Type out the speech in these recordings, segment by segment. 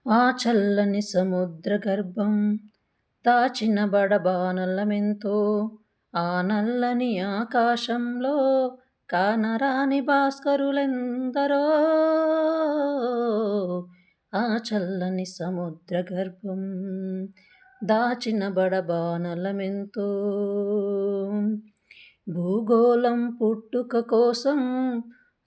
ఆ చల్లని సముద్ర గర్భం దాచిన బడబానలమెంతో, ఆ నల్లని ఆకాశంలో కానరాని భాస్కరులెందరో. ఆ చల్లని సముద్ర గర్భం దాచిన బడబానలమెంతో, భూగోళం పుట్టుక కోసం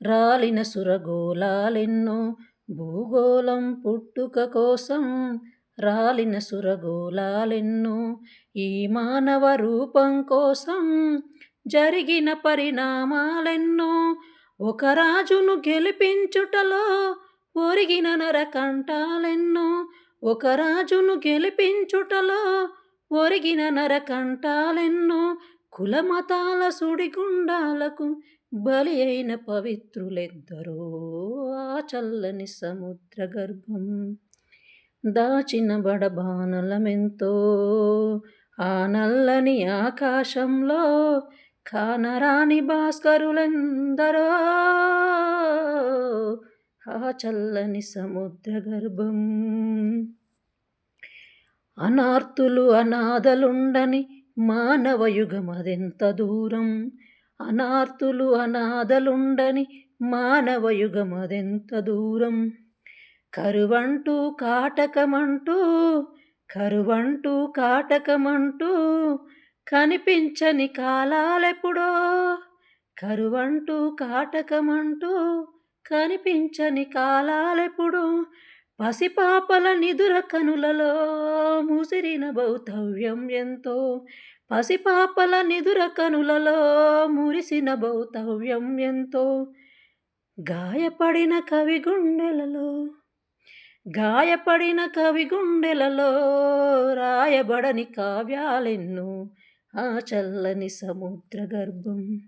రాలిన సురగోళాలెన్నో, భూగోళం పుట్టుక కోసం రాలిన సురగోళాలెన్నో, ఈ మానవ రూపం కోసం జరిగిన పరిణామాలెన్నో, ఒక రాజును గెలిపించుటలో ఒరిగిన నరకంఠాలెన్నో, ఒక రాజును గెలిపించుటలో ఒరిగిన నరకంఠాలెన్నో, కులమతాల సుడిగుండాలకు బలి అయిన పవిత్రులెందరో. ఆ చల్లని సముద్ర గర్భం దాచిన బడబానలమెంతో, ఆ నల్లని ఆకాశంలో కానరాని భాస్కరులెందరో. ఆ చల్లని సముద్ర గర్భం. అనార్తులు అనాథలుండని మానవ యుగమదెంత దూరం, అనార్తులు అనాథలుండని మానవ యుగమదెంత దూరం, కరువంటూ కాటకమంటూ, కరువంటూ కాటకమంటూ కనిపించని కాలాలెప్పుడో, కరువంటూ కాటకమంటూ కనిపించని కాలాలెప్పుడు, పసిపాపల నిదుర కనులలో ముసిరిన భౌతవ్యం ఎంతో, పసిపాపల నిదుర కనులలో మురిసిన భౌతవ్యం ఎంతో, గాయపడిన కవి గుండెలలో, గాయపడిన కవి గుండెలలో రాయబడని కావ్యాలెన్నో. ఆ చల్లని సముద్ర గర్భం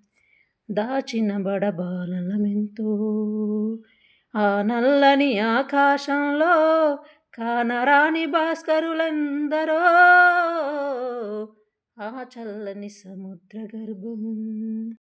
దాచిన బడబానలమెంతో, ఆ నల్లని ఆకాశంలో కానరాని భాస్కరులెందరో. ఆ చల్లని సముద్ర గర్భం.